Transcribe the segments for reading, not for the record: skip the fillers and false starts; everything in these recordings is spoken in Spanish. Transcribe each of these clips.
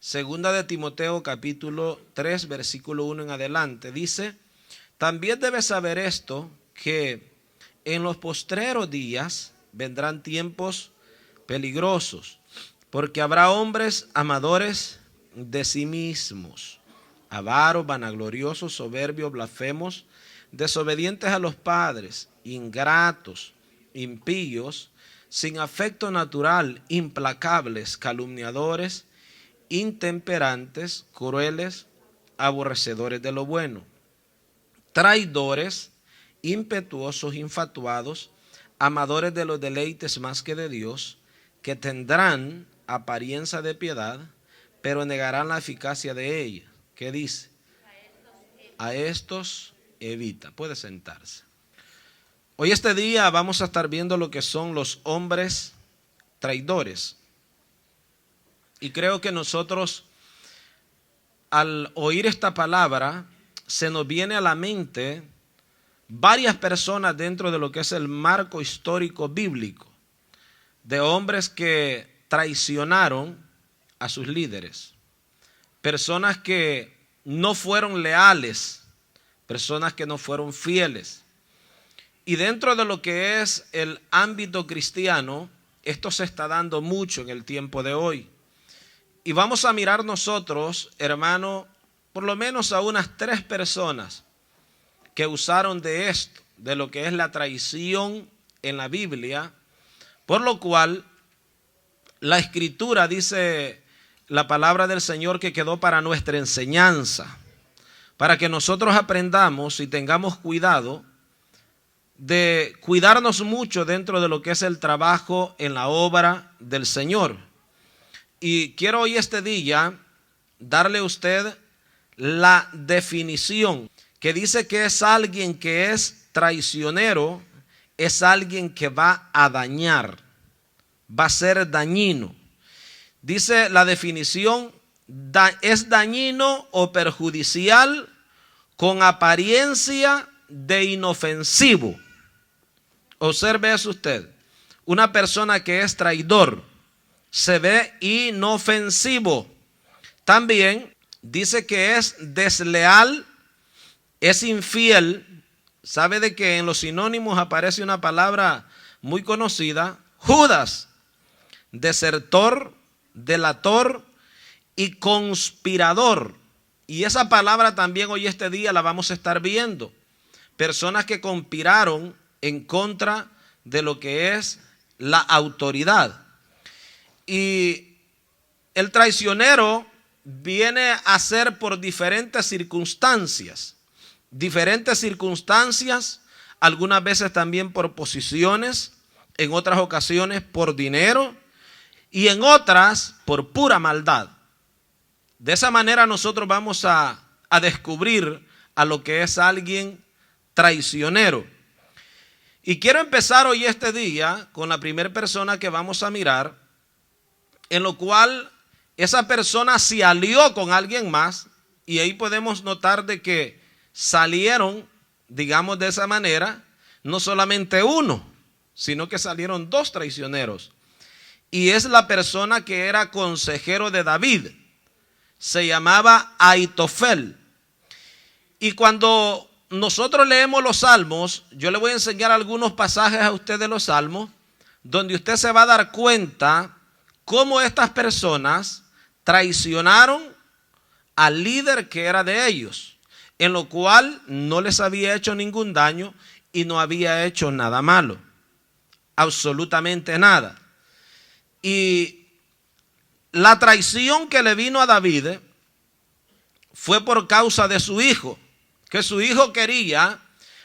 Segunda de Timoteo capítulo 3, versículo 1 en adelante. Dice, también debes saber esto, que en los postreros días vendrán tiempos peligrosos, porque habrá hombres amadores de sí mismos, avaros, vanagloriosos, soberbios, blasfemos, desobedientes a los padres, ingratos, impíos, sin afecto natural, implacables, calumniadores, intemperantes, crueles, aborrecedores de lo bueno, traidores, impetuosos, infatuados, amadores de los deleites más que de Dios, que tendrán apariencia de piedad, pero negarán la eficacia de ella. ¿Qué dice? A estos evita. Puede sentarse. Hoy este día vamos a estar viendo lo que son los hombres traidores. Y creo que nosotros, al oír esta palabra, se nos viene a la mente varias personas dentro de lo que es el marco histórico bíblico, de hombres que traicionaron a sus líderes, personas que no fueron leales, personas que no fueron fieles. Y dentro de lo que es el ámbito cristiano, esto se está dando mucho en el tiempo de hoy. Y vamos a mirar nosotros, hermano, por lo menos a unas 3 personas que usaron de esto, de lo que es la traición en la Biblia, por lo cual la Escritura dice la palabra del Señor que quedó para nuestra enseñanza, para que nosotros aprendamos y tengamos cuidado de cuidarnos mucho dentro de lo que es el trabajo en la obra del Señor. Y quiero hoy este día darle a usted la definición que dice que es alguien que es traicionero, es alguien que va a dañar, va a ser dañino. Dice la definición, es dañino o perjudicial con apariencia de inofensivo. Observe eso usted, una persona que es traidor se ve inofensivo. También dice que es desleal, es infiel. ¿Sabe de que en los sinónimos aparece una palabra muy conocida? Judas, desertor, delator y conspirador. Y esa palabra también hoy este día la vamos a estar viendo. Personas que conspiraron en contra de lo que es la autoridad. Y el traicionero viene a ser por diferentes circunstancias, algunas veces también por posiciones, en otras ocasiones por dinero y en otras por pura maldad. De esa manera nosotros vamos a descubrir a lo que es alguien traicionero. Y quiero empezar hoy este día con la primera persona que vamos a mirar, en lo cual esa persona se alió con alguien más, y ahí podemos notar de que salieron, digamos de esa manera, no solamente uno, sino que salieron 2 traicioneros. Y es la persona que era consejero de David, se llamaba Aitofel. Y cuando nosotros leemos los salmos, yo le voy a enseñar algunos pasajes a usted de los salmos, donde usted se va a dar cuenta cómo estas personas traicionaron al líder que era de ellos, en lo cual no les había hecho ningún daño y no había hecho nada malo, absolutamente nada. Y la traición que le vino a David fue por causa de su hijo, que su hijo quería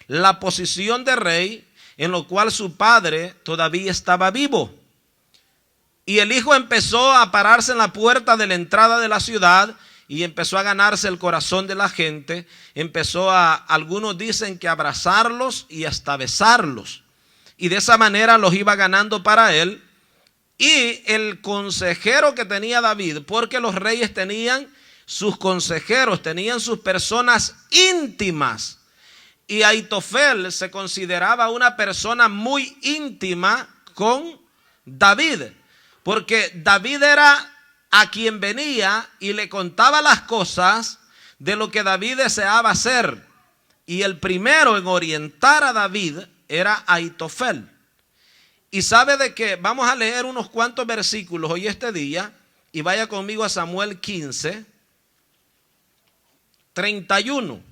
la posición de rey, en lo cual su padre todavía estaba vivo. Y el hijo empezó a pararse en la puerta de la entrada de la ciudad y empezó a ganarse el corazón de la gente. Algunos dicen que abrazarlos y hasta besarlos. Y de esa manera los iba ganando para él. Y el consejero que tenía David, porque los reyes tenían sus consejeros, tenían sus personas íntimas. Y Aitofel se consideraba una persona muy íntima con David, porque David era a quien venía y le contaba las cosas de lo que David deseaba hacer. Y el primero en orientar a David era Ahitofel. Y sabe de qué, vamos a leer unos cuantos versículos hoy este día, y vaya conmigo a Samuel 15, 31,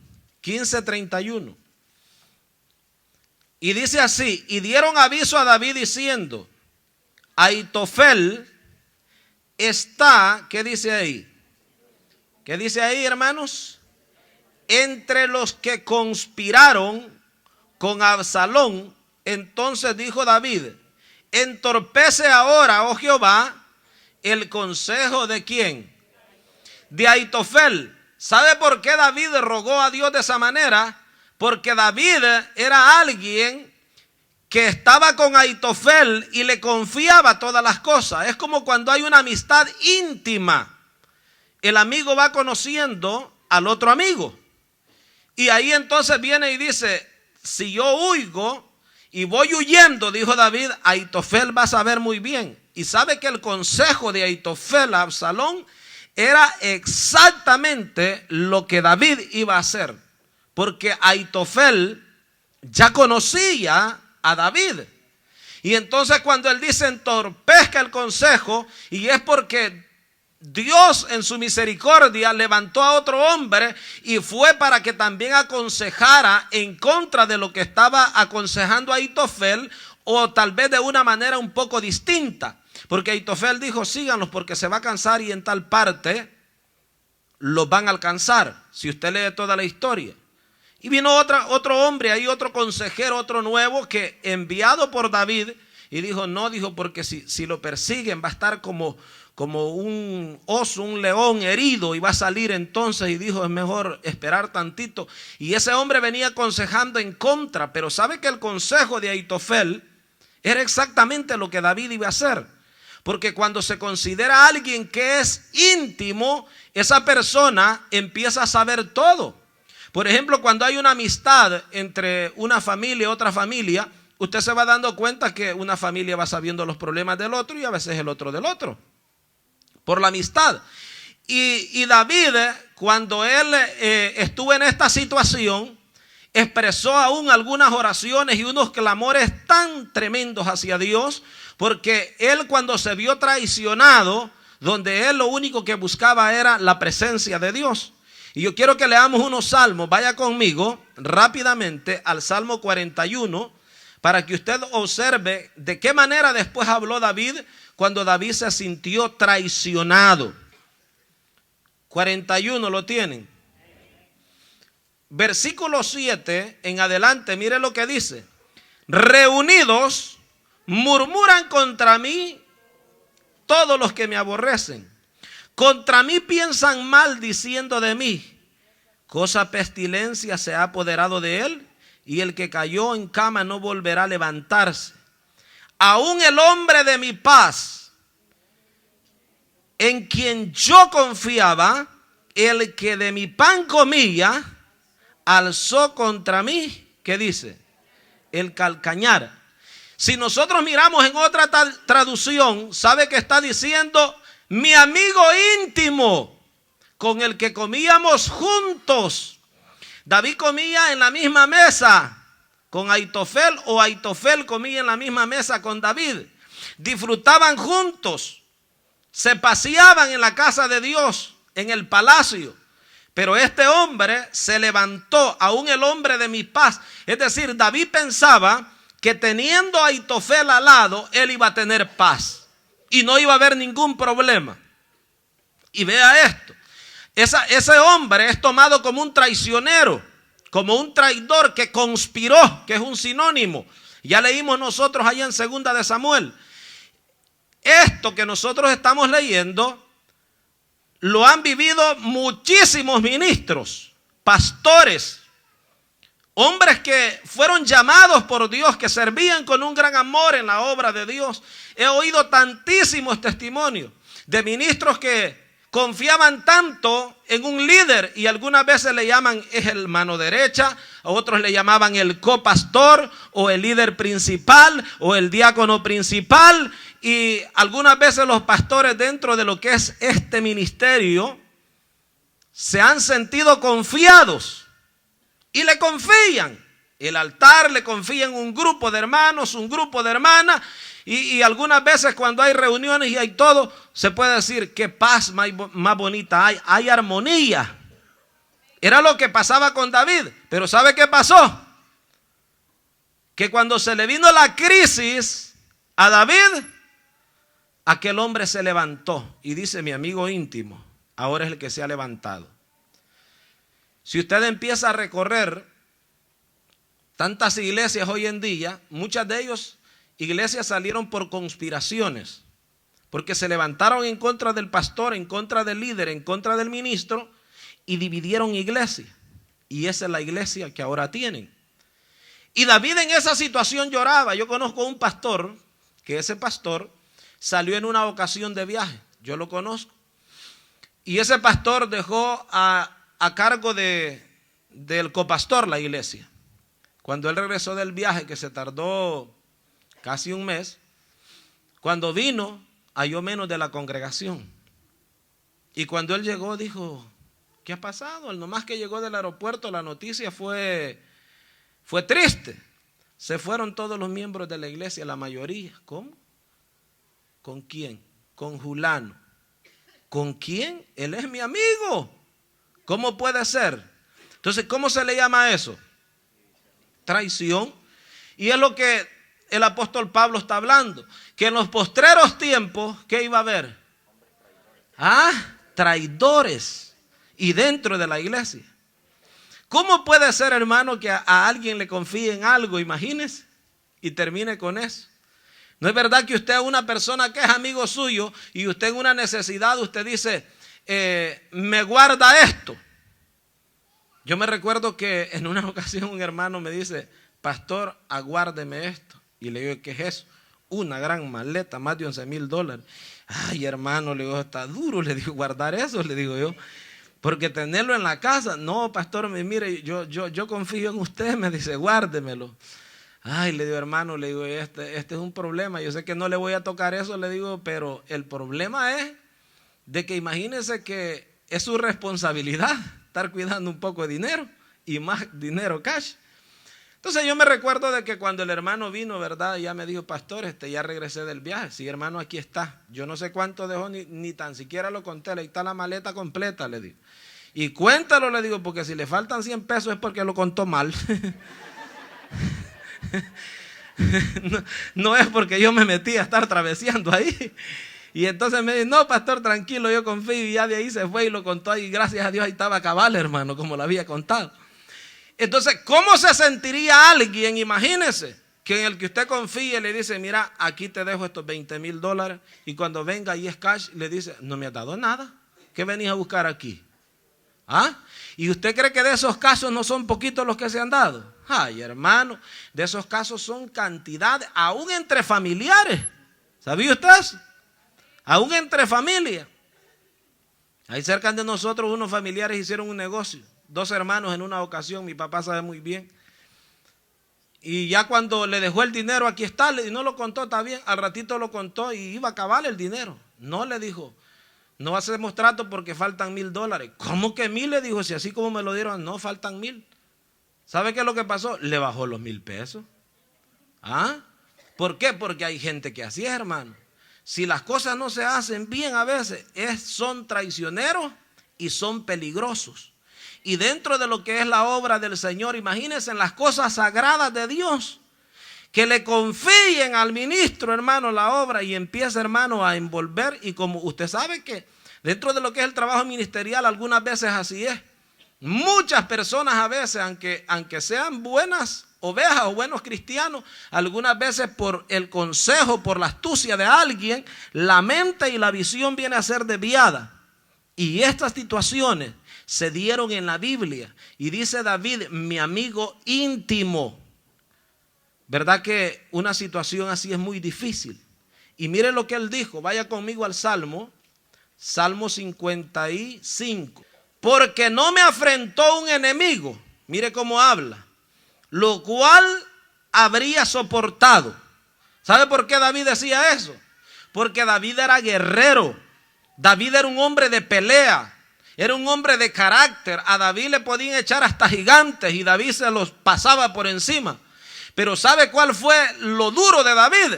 15, 31. Y dice así: y dieron aviso a David diciendo, Ahitofel está, ¿qué dice ahí? ¿Qué dice ahí, hermanos? Entre los que conspiraron con Absalón. Entonces dijo David, entorpece ahora, oh Jehová, el consejo de ¿quién? De Ahitofel. ¿Sabe por qué David rogó a Dios de esa manera? Porque David era alguien que estaba con Ahitofel y le confiaba todas las cosas. Es como cuando hay una amistad íntima. El amigo va conociendo al otro amigo. Y ahí entonces viene y dice, si yo huigo y voy huyendo, dijo David, Ahitofel va a saber muy bien. Y sabe que el consejo de Ahitofel a Absalón era exactamente lo que David iba a hacer. Porque Ahitofel ya conocía a David. Y entonces cuando él dice entorpezca el consejo, y es porque Dios en su misericordia levantó a otro hombre y fue para que también aconsejara en contra de lo que estaba aconsejando Ahitofel, o tal vez de una manera un poco distinta. Porque Ahitofel dijo, síganlos porque se va a cansar y en tal parte los van a alcanzar. Si usted lee toda la historia. Y vino otro hombre ahí, otro consejero, otro nuevo, que enviado por David, y dijo, no, dijo, porque si lo persiguen va a estar como un oso, un león herido, y va a salir entonces, y dijo, es mejor esperar tantito. Y ese hombre venía aconsejando en contra, pero sabe que el consejo de Ahitofel era exactamente lo que David iba a hacer. Porque cuando se considera a alguien que es íntimo, esa persona empieza a saber todo. Por ejemplo, cuando hay una amistad entre una familia y otra familia, usted se va dando cuenta que una familia va sabiendo los problemas del otro y a veces el otro del otro. Por la amistad. Y David, cuando él estuvo en esta situación, expresó aún algunas oraciones y unos clamores tan tremendos hacia Dios, porque él cuando se vio traicionado, donde él lo único que buscaba era la presencia de Dios. Y yo quiero que leamos unos salmos. Vaya conmigo rápidamente al Salmo 41 para que usted observe de qué manera después habló David cuando David se sintió traicionado. 41, ¿lo tienen? Versículo 7 en adelante, mire lo que dice. Reunidos murmuran contra mí todos los que me aborrecen. Contra mí piensan mal diciendo de mí, cosa pestilencia se ha apoderado de él, y el que cayó en cama no volverá a levantarse. Aún el hombre de mi paz, en quien yo confiaba, el que de mi pan comía, alzó contra mí, ¿qué dice? El calcañar. Si nosotros miramos en otra traducción, ¿sabe que está diciendo? Mi amigo íntimo, con el que comíamos juntos. David comía en la misma mesa con Ahitofel, o Ahitofel comía en la misma mesa con David. Disfrutaban juntos, se paseaban en la casa de Dios, en el palacio. Pero este hombre se levantó, aún el hombre de mi paz. Es decir, David pensaba que teniendo a Ahitofel al lado, él iba a tener paz. Y no iba a haber ningún problema. Y vea esto. Ese hombre es tomado como un traicionero, como un traidor que conspiró, que es un sinónimo. Ya leímos nosotros allá en 2 de Samuel. Esto que nosotros estamos leyendo, lo han vivido muchísimos ministros, pastores, hombres que fueron llamados por Dios, que servían con un gran amor en la obra de Dios. He oído tantísimos testimonios de ministros que confiaban tanto en un líder, y algunas veces le llaman es el mano derecha, a otros le llamaban el copastor o el líder principal o el diácono principal, y algunas veces los pastores dentro de lo que es este ministerio se han sentido confiados y le confían. El altar le confía en un grupo de hermanos, un grupo de hermanas, y algunas veces cuando hay reuniones y hay todo, se puede decir qué paz más bonita hay armonía. Era lo que pasaba con David, pero ¿sabe qué pasó? Que cuando se le vino la crisis a David, aquel hombre se levantó, y dice mi amigo íntimo, ahora es el que se ha levantado. Si usted empieza a recorrer tantas iglesias hoy en día, muchas de ellas iglesias salieron por conspiraciones, porque se levantaron en contra del pastor, en contra del líder, en contra del ministro, y dividieron iglesia. Y esa es la iglesia que ahora tienen. Y David en esa situación lloraba. Yo conozco a un pastor, que ese pastor salió en una ocasión de viaje, yo lo conozco, y ese pastor dejó a cargo del copastor la iglesia. Cuando él regresó del viaje, que se tardó casi un mes, cuando vino, halló menos de la congregación. Y cuando él llegó, dijo, ¿qué ha pasado? El nomás que llegó del aeropuerto, la noticia fue triste. Se fueron todos los miembros de la iglesia, la mayoría. ¿Cómo? ¿Con quién? Con Julano. ¿Con quién? Él es mi amigo. ¿Cómo puede ser? Entonces, ¿cómo se le llama eso? Traición. Y es lo que el apóstol Pablo está hablando, que en los postreros tiempos, ¿qué iba a haber? Traidores, y dentro de la iglesia. ¿Cómo puede ser, hermano, que a alguien le confíe en algo, imagínese, y termine con eso? ¿No es verdad que usted es una persona que es amigo suyo y usted en una necesidad, usted dice, me guarda esto? Yo me recuerdo que en una ocasión un hermano me dice, pastor, aguárdeme esto. Y le digo, ¿qué es eso? Una gran maleta, más de $11,000. Ay, hermano, le digo, está duro, le digo, guardar eso, le digo yo. Porque tenerlo en la casa, no, pastor, mire, yo confío en usted, me dice, guárdemelo. Ay, le digo, hermano, le digo, este es un problema, yo sé que no le voy a tocar eso, le digo, pero el problema es de que imagínese que es su responsabilidad estar cuidando un poco de dinero y más dinero cash. Entonces yo me recuerdo de que cuando el hermano vino, ¿verdad? Ya me dijo, pastor, ya regresé del viaje. Sí, hermano, aquí está. Yo no sé cuánto dejó, ni tan siquiera lo conté. Ahí está la maleta completa, le digo. Y cuéntalo, le digo, porque si le faltan 100 pesos es porque lo contó mal. No es porque yo me metí a estar traveseando ahí. Y entonces me dice, no, pastor, tranquilo, yo confío. Y ya de ahí se fue y lo contó. Y gracias a Dios ahí estaba cabal, hermano, como lo había contado. Entonces, ¿cómo se sentiría alguien? Imagínese que en el que usted confíe le dice, mira, aquí te dejo estos $20,000. Y cuando venga y es cash, le dice, no me has dado nada. ¿Qué venís a buscar aquí? ¿Y usted cree que de esos casos no son poquitos los que se han dado? Ay, hermano, de esos casos son cantidades, aún entre familiares. ¿Sabía usted eso? Aún entre familias. Ahí cerca de nosotros unos familiares hicieron un negocio. 2 hermanos en una ocasión, mi papá sabe muy bien. Y ya cuando le dejó el dinero, aquí está, y no lo contó, está bien, al ratito lo contó y iba a acabar el dinero. No, le dijo, no hacemos trato porque faltan $1,000. ¿Cómo que 1,000? Le dijo, si así como me lo dieron, no, faltan 1,000. ¿Sabe qué es lo que pasó? Le bajó los 1,000 pesos. ¿Por qué? Porque hay gente que así es, hermano. Si las cosas no se hacen bien a veces, son traicioneros y son peligrosos. Y dentro de lo que es la obra del Señor, imagínense en las cosas sagradas de Dios, que le confíen al ministro, hermano, la obra y empieza, hermano, a envolver. Y como usted sabe que dentro de lo que es el trabajo ministerial, algunas veces así es. Muchas personas a veces, aunque sean buenas ovejas o buenos cristianos, algunas veces por el consejo, por la astucia de alguien, la mente y la visión viene a ser desviada. Y estas situaciones se dieron en la Biblia. Y dice David, mi amigo íntimo. ¿Verdad que una situación así es muy difícil? Y mire lo que él dijo. Vaya conmigo al Salmo Salmo 55. Porque no me afrentó un enemigo, mire cómo habla, lo cual habría soportado. ¿Sabe por qué David decía eso? Porque David era guerrero. David era un hombre de pelea. Era un hombre de carácter. A David le podían echar hasta gigantes y David se los pasaba por encima. Pero ¿sabe cuál fue lo duro de David?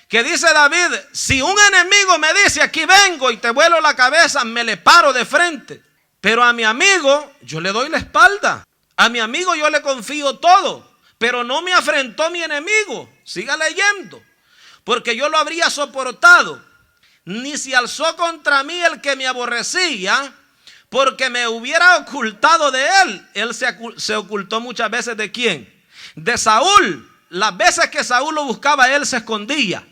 Que dice David, si un enemigo me dice aquí vengo y te vuelo la cabeza, me le paro de frente. Pero a mi amigo yo le doy la espalda. A mi amigo yo le confío todo. Pero no me afrentó mi enemigo. Siga leyendo. Porque yo lo habría soportado. Ni se alzó contra mí el que me aborrecía, porque me hubiera ocultado de él. Él se ocultó muchas veces ¿de quién? De Saúl. Las veces que Saúl lo buscaba, él se escondía.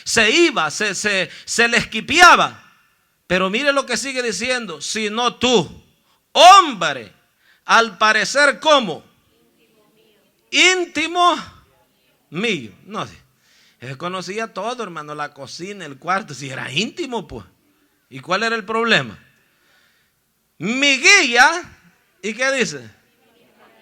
Se iba, se le esquipeaba. Pero mire lo que sigue diciendo. Sino tú, hombre, al parecer como íntimo mío. No sé. Él conocía todo, hermano, la cocina, el cuarto. Si era íntimo, pues. ¿Y cuál era el problema? Mi guía, ¿y qué dice?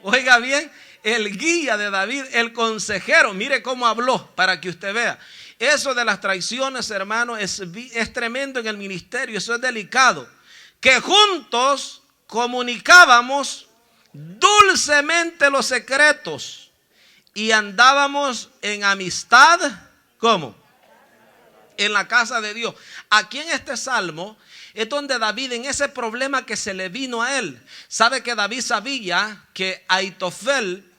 Oiga bien, el guía de David, el consejero. Mire cómo habló para que usted vea. Eso de las traiciones, hermano, es tremendo en el ministerio. Eso es delicado. Que juntos comunicábamos dulcemente los secretos y andábamos en amistad. ¿Cómo? En la casa de Dios. Aquí en este salmo es donde David, en ese problema que se le vino a él, sabe que David sabía que Aitofel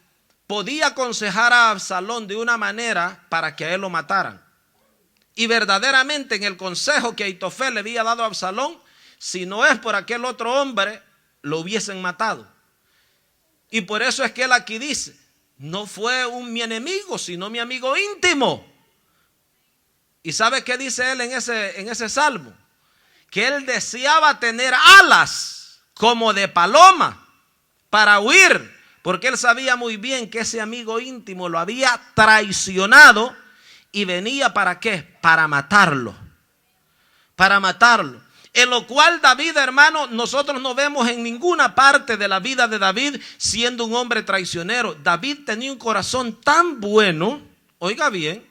podía aconsejar a Absalón de una manera para que a él lo mataran. Y verdaderamente en el consejo que Aitofel le había dado a Absalón, si no es por aquel otro hombre, lo hubiesen matado. Y por eso es que él aquí dice, no fue mi enemigo, sino mi amigo íntimo. ¿Y sabe qué dice él en ese salmo? Que él deseaba tener alas como de paloma para huir, porque él sabía muy bien que ese amigo íntimo lo había traicionado y venía ¿para qué? Para matarlo. Para matarlo. En lo cual David, hermano, nosotros no vemos en ninguna parte de la vida de David siendo un hombre traicionero. David tenía un corazón tan bueno, oiga bien,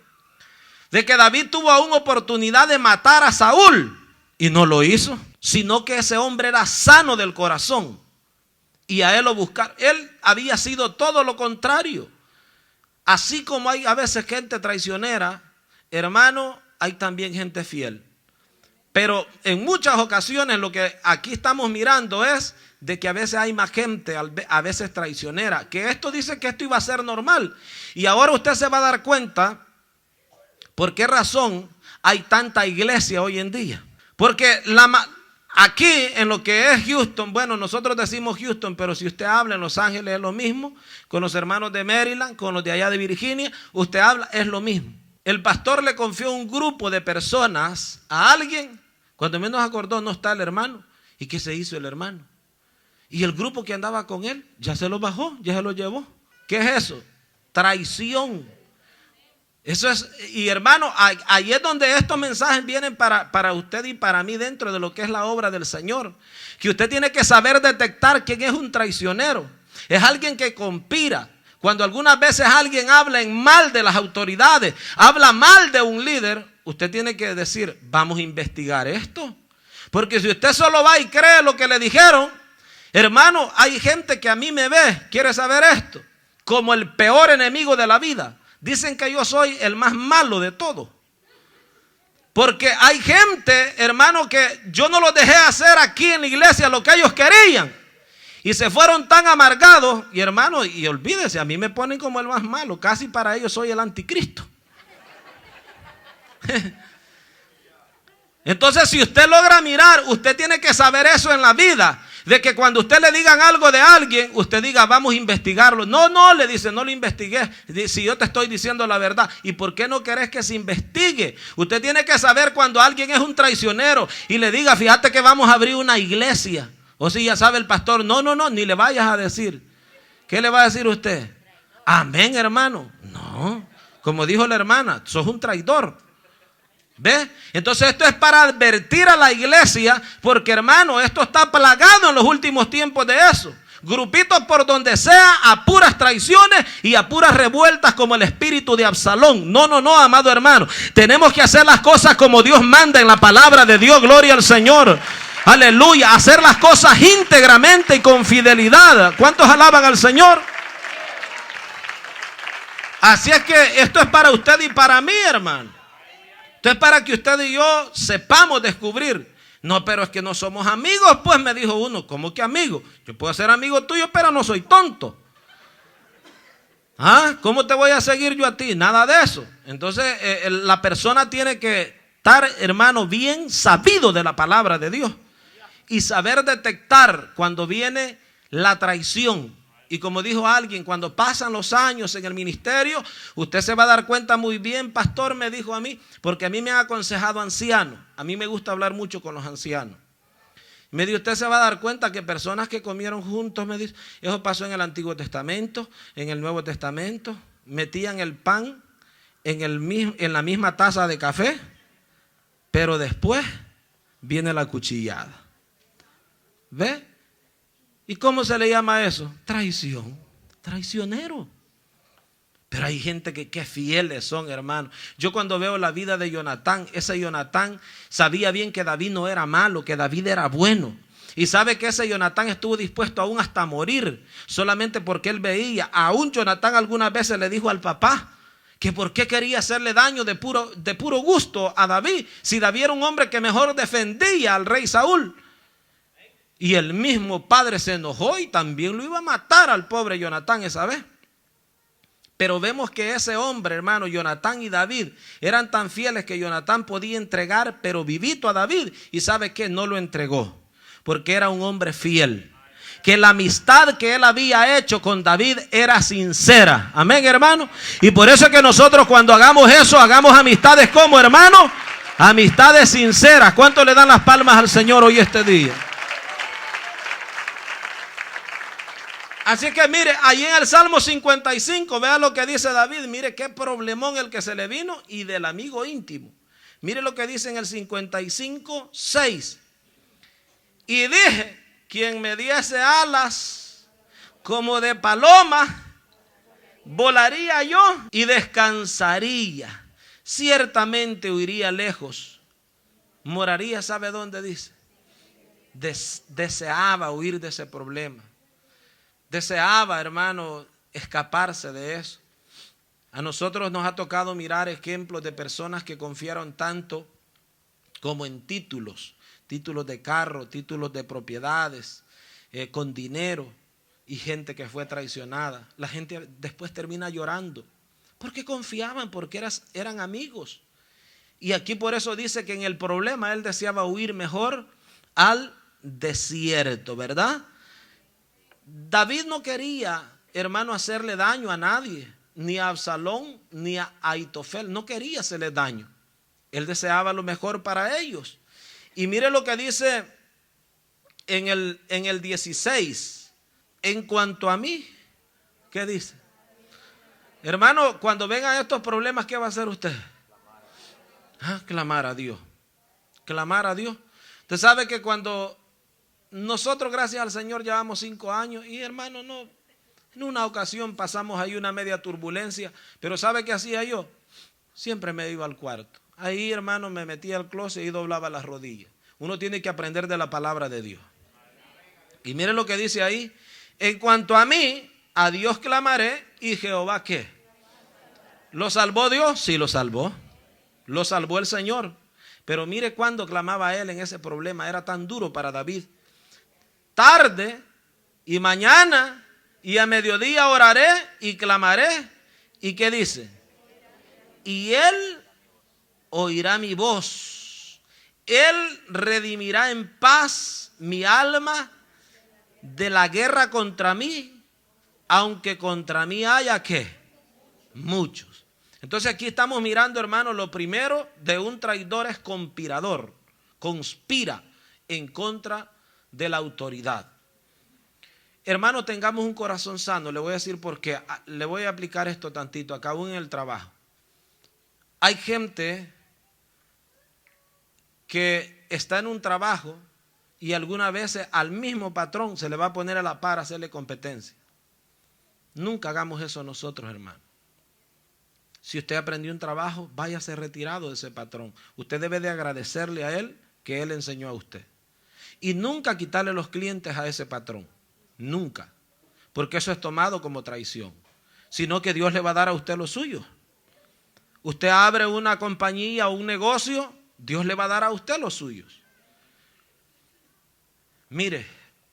de que David tuvo aún oportunidad de matar a Saúl y no lo hizo, sino que ese hombre era sano del corazón y a él lo buscaron. Él había sido todo lo contrario. Así como hay a veces gente traicionera, hermano, hay también gente fiel. Pero en muchas ocasiones lo que aquí estamos mirando es de que a veces hay más gente, a veces traicionera, que esto dice que esto iba a ser normal. Y ahora usted se va a dar cuenta por qué razón hay tanta iglesia hoy en día. Porque aquí en lo que es Houston, bueno, nosotros decimos Houston, pero si usted habla en Los Ángeles es lo mismo, con los hermanos de Maryland, con los de allá de Virginia, usted habla, es lo mismo. El pastor le confió un grupo de personas a alguien, cuando menos acordó no está el hermano. ¿Y qué se hizo el hermano? Y el grupo que andaba con él, ya se lo bajó, ya se lo llevó. ¿Qué es eso? Traición. Eso es, y hermano, ahí es donde estos mensajes vienen para usted y para mí dentro de lo que es la obra del Señor. Que usted tiene que saber detectar quién es un traicionero. Es alguien que conspira. Cuando algunas veces alguien habla en mal de las autoridades, habla mal de un líder, usted tiene que decir, vamos a investigar esto. Porque si usted solo va y cree lo que le dijeron, hermano, hay gente que a mí me ve, quiere saber esto, como el peor enemigo de la vida. Dicen que yo soy el más malo de todo. Porque hay gente, hermano, que yo no los dejé hacer aquí en la iglesia lo que ellos querían. Y se fueron tan amargados. Y hermano, y olvídese, a mí me ponen como el más malo. Casi para ellos soy el anticristo. Entonces, si usted logra mirar, usted tiene que saber eso en la vida. De que cuando usted le digan algo de alguien, usted diga, vamos a investigarlo. No, le dice, no lo investigué. Si yo te estoy diciendo la verdad. ¿Y por qué no querés que se investigue? Usted tiene que saber cuando alguien es un traicionero y le diga, fíjate que vamos a abrir una iglesia. O si ya sabe el pastor, no, ni le vayas a decir. ¿Qué le va a decir usted? Amén, hermano. No, como dijo la hermana, sos un traidor. ¿Ve? Entonces esto es para advertir a la iglesia, porque hermano, esto está plagado en los últimos tiempos de eso. Grupitos por donde sea, a puras traiciones y a puras revueltas como el espíritu de Absalón. No, amado hermano. Tenemos que hacer las cosas como Dios manda en la palabra de Dios. Gloria al Señor. Aleluya. Hacer las cosas íntegramente y con fidelidad. ¿Cuántos alaban al Señor? Así es que esto es para usted y para mí, hermano. Esto es para que usted y yo sepamos descubrir. No, pero es que no somos amigos, pues, me dijo uno. ¿Cómo que amigo? Yo puedo ser amigo tuyo, pero no soy tonto. ¿Ah? ¿Cómo te voy a seguir yo a ti? Nada de eso. Entonces, la persona tiene que estar, hermano, bien sabido de la palabra de Dios y saber detectar cuando viene la traición. Y como dijo alguien, cuando pasan los años en el ministerio, usted se va a dar cuenta muy bien, pastor, me dijo a mí, porque a mí me han aconsejado ancianos. A mí me gusta hablar mucho con los ancianos. Me dijo, usted se va a dar cuenta que personas que comieron juntos, me dice, eso pasó en el Antiguo Testamento, en el Nuevo Testamento, metían el pan en la misma taza de café, pero después viene la cuchillada. ¿Ve? ¿Y cómo se le llama eso? Traición, traicionero. Pero hay gente que fieles son, hermano. Yo cuando veo la vida de Jonatán, ese Jonatán sabía bien que David no era malo, que David era bueno. Y sabe que ese Jonatán estuvo dispuesto aún hasta morir, solamente porque él veía. Aún Jonatán algunas veces le dijo al papá que por qué quería hacerle daño de puro gusto a David, si David era un hombre que mejor defendía al rey Saúl. Y el mismo padre se enojó y también lo iba a matar al pobre Jonatán esa vez. Pero vemos que ese hombre, hermano, Jonatán y David, eran tan fieles que Jonatán podía entregar, pero vivito a David. Y ¿sabe qué? No lo entregó, porque era un hombre fiel. Que la amistad que él había hecho con David era sincera. Amén, hermano. Y por eso es que nosotros cuando hagamos eso, hagamos amistades como, hermano, amistades sinceras. ¿Cuánto le dan las palmas al Señor hoy este día? Así que mire, ahí en el Salmo 55, vea lo que dice David. Mire qué problemón el que se le vino y del amigo íntimo. Mire lo que dice en el 55, 6. Y dije, quien me diese alas como de paloma, volaría yo y descansaría. Ciertamente huiría lejos. Moraría, ¿sabe dónde dice? Deseaba huir de ese problema. Deseaba, hermano, escaparse de eso. A nosotros nos ha tocado mirar ejemplos de personas que confiaron tanto como en títulos de carro, títulos de propiedades, con dinero, y gente que fue traicionada. La gente después termina llorando porque confiaban, porque eran amigos. Y aquí por eso dice que en el problema él deseaba huir mejor al desierto, ¿verdad? David no quería, hermano, hacerle daño a nadie, ni a Absalón, ni a Aitofel. No quería hacerle daño. Él deseaba lo mejor para ellos. Y mire lo que dice en el 16. En cuanto a mí, ¿qué dice? Hermano, cuando vengan estos problemas, ¿qué va a hacer usted? Clamar a Dios. Clamar a Dios. Usted sabe que cuando nosotros, gracias al Señor, llevamos 5 años y, hermano, no, en una ocasión pasamos ahí una media turbulencia, pero ¿sabe qué hacía yo? Siempre me iba al cuarto. Ahí, hermano, me metía al closet y doblaba las rodillas. Uno tiene que aprender de la palabra de Dios. Y mire lo que dice ahí. En cuanto a mí, a Dios clamaré, y Jehová, ¿qué? ¿Lo salvó Dios? Sí, lo salvó. Lo salvó el Señor. Pero mire cuando clamaba él en ese problema. Era tan duro para David. Tarde y mañana y a mediodía oraré y clamaré. ¿Y qué dice? Y él oirá mi voz. Él redimirá en paz mi alma de la guerra contra mí, aunque contra mí haya ¿qué? Muchos. Entonces aquí estamos mirando, hermano, lo primero de un traidor es conspirador. Conspira en contra de la autoridad. Hermano, tengamos un corazón sano. Le voy a decir por qué. Le voy a aplicar esto tantito acá aún en el trabajo. Hay gente que está en un trabajo y algunas veces al mismo patrón se le va a poner a la par a hacerle competencia. Nunca hagamos eso nosotros, hermano. Si usted aprendió un trabajo, váyase retirado de ese patrón. Usted debe de agradecerle a él que él enseñó a usted. Y nunca quitarle los clientes a ese patrón. Nunca. Porque eso es tomado como traición. Sino que Dios le va a dar a usted lo suyo. Usted abre una compañía o un negocio, Dios le va a dar a usted los suyos. Mire,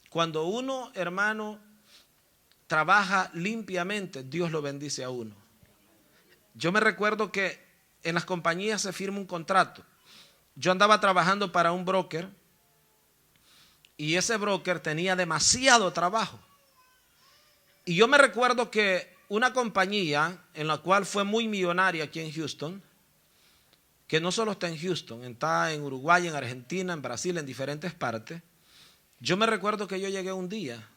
cuando uno, hermano, trabaja limpiamente, Dios lo bendice a uno. Yo me recuerdo que en las compañías se firma un contrato. Yo andaba trabajando para un broker y ese broker tenía demasiado trabajo. Y yo me recuerdo que una compañía en la cual fue muy millonaria aquí en Houston, que no solo está en Houston, está en Uruguay, en Argentina, en Brasil, en diferentes partes. Yo me recuerdo que yo llegué un día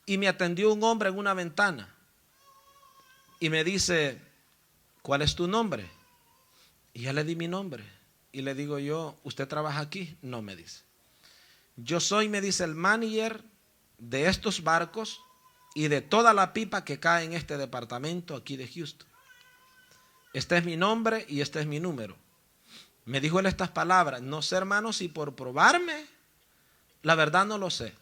y me atendió un hombre en una ventana y me dice, ¿cuál es tu nombre? Y ya le di mi nombre y le digo yo, ¿usted trabaja aquí? No, me dice. Yo soy, me dice, el manager de estos barcos y de toda la pipa que cae en este departamento aquí de Houston. Este es mi nombre y este es mi número. Me dijo él estas palabras, no sé, hermano, si por probarme, la verdad no lo sé,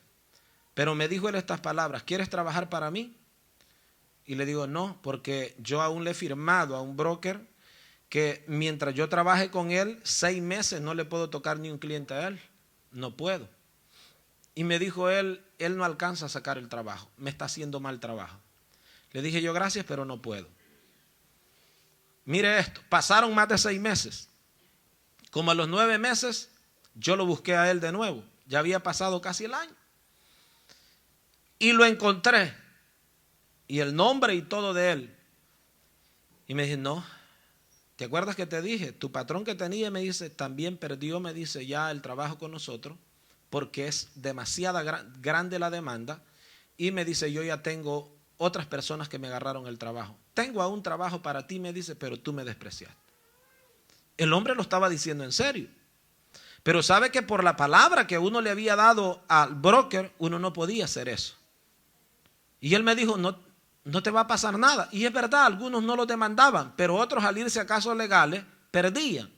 pero me dijo él estas palabras, ¿quieres trabajar para mí? Y le digo, no, porque yo aún le he firmado a un broker que mientras yo trabaje con él, 6 meses no le puedo tocar ni un cliente a él, no puedo. Y me dijo él no alcanza a sacar el trabajo, me está haciendo mal trabajo. Le dije yo, gracias, pero no puedo. Mire esto, pasaron más de 6 meses. Como a los 9 meses, yo lo busqué a él de nuevo. Ya había pasado casi el año. Y lo encontré. Y el nombre y todo de él. Y me dije, no, ¿te acuerdas que te dije? Tu patrón que tenía, me dice, también perdió, me dice, ya el trabajo con nosotros, porque es demasiado grande la demanda. Y me dice, yo ya tengo otras personas que me agarraron el trabajo. Tengo aún trabajo para ti, me dice, pero tú me despreciaste. El hombre lo estaba diciendo en serio. Pero sabe que por la palabra que uno le había dado al broker, uno no podía hacer eso. Y él me dijo, no te va a pasar nada. Y es verdad, algunos no lo demandaban, pero otros al irse a casos legales, perdían.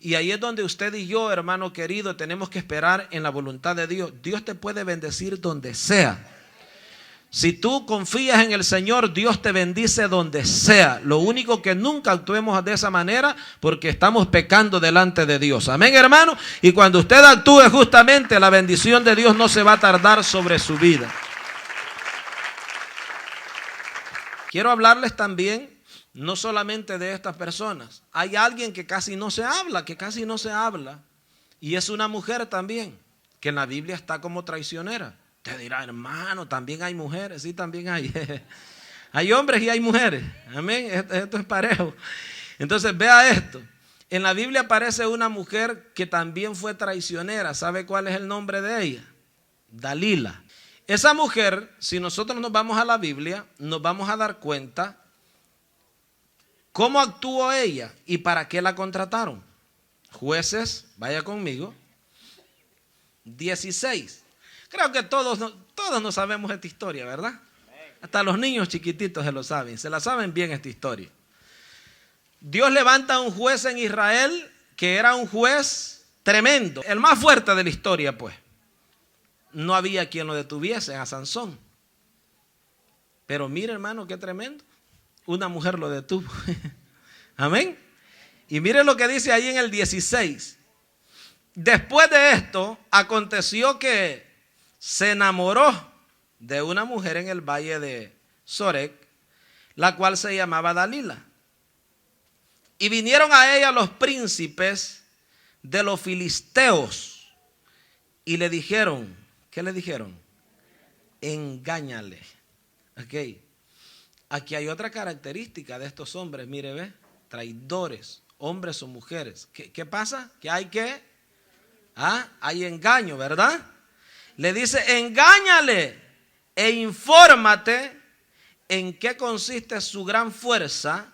Y ahí es donde usted y yo, hermano querido, tenemos que esperar en la voluntad de Dios. Dios te puede bendecir donde sea. Si tú confías en el Señor, Dios te bendice donde sea. Lo único que nunca actuemos de esa manera porque estamos pecando delante de Dios. Amén, hermano. Y cuando usted actúe justamente, la bendición de Dios no se va a tardar sobre su vida. Quiero hablarles también, no solamente de estas personas. Hay alguien que casi no se habla, y es una mujer también, que en la Biblia está como traicionera. Te dirá, hermano, también hay mujeres. Sí, también hay. Hay hombres y hay mujeres. Amén. Esto es parejo. Entonces, vea esto. En la Biblia aparece una mujer que también fue traicionera. ¿Sabe cuál es el nombre de ella? Dalila. Esa mujer, si nosotros nos vamos a la Biblia, nos vamos a dar cuenta cómo actuó ella y para qué la contrataron. Jueces, vaya conmigo. 16. Creo que todos no sabemos esta historia, ¿verdad? Hasta los niños chiquititos se la saben bien esta historia. Dios levanta a un juez en Israel que era un juez tremendo, el más fuerte de la historia, pues. No había quien lo detuviese a Sansón. Pero mire, hermano, qué tremendo. Una mujer lo detuvo. Amén. Y mire lo que dice ahí en el 16. Después de esto, aconteció que se enamoró de una mujer en el valle de Sorek, la cual se llamaba Dalila. Y vinieron a ella los príncipes de los filisteos y le dijeron, ¿qué le dijeron? Engáñale. Okay. Aquí hay otra característica de estos hombres, mire, ve, traidores, hombres o mujeres. ¿Qué pasa? Que hay hay engaño, ¿verdad? Le dice, engáñale e infórmate en qué consiste su gran fuerza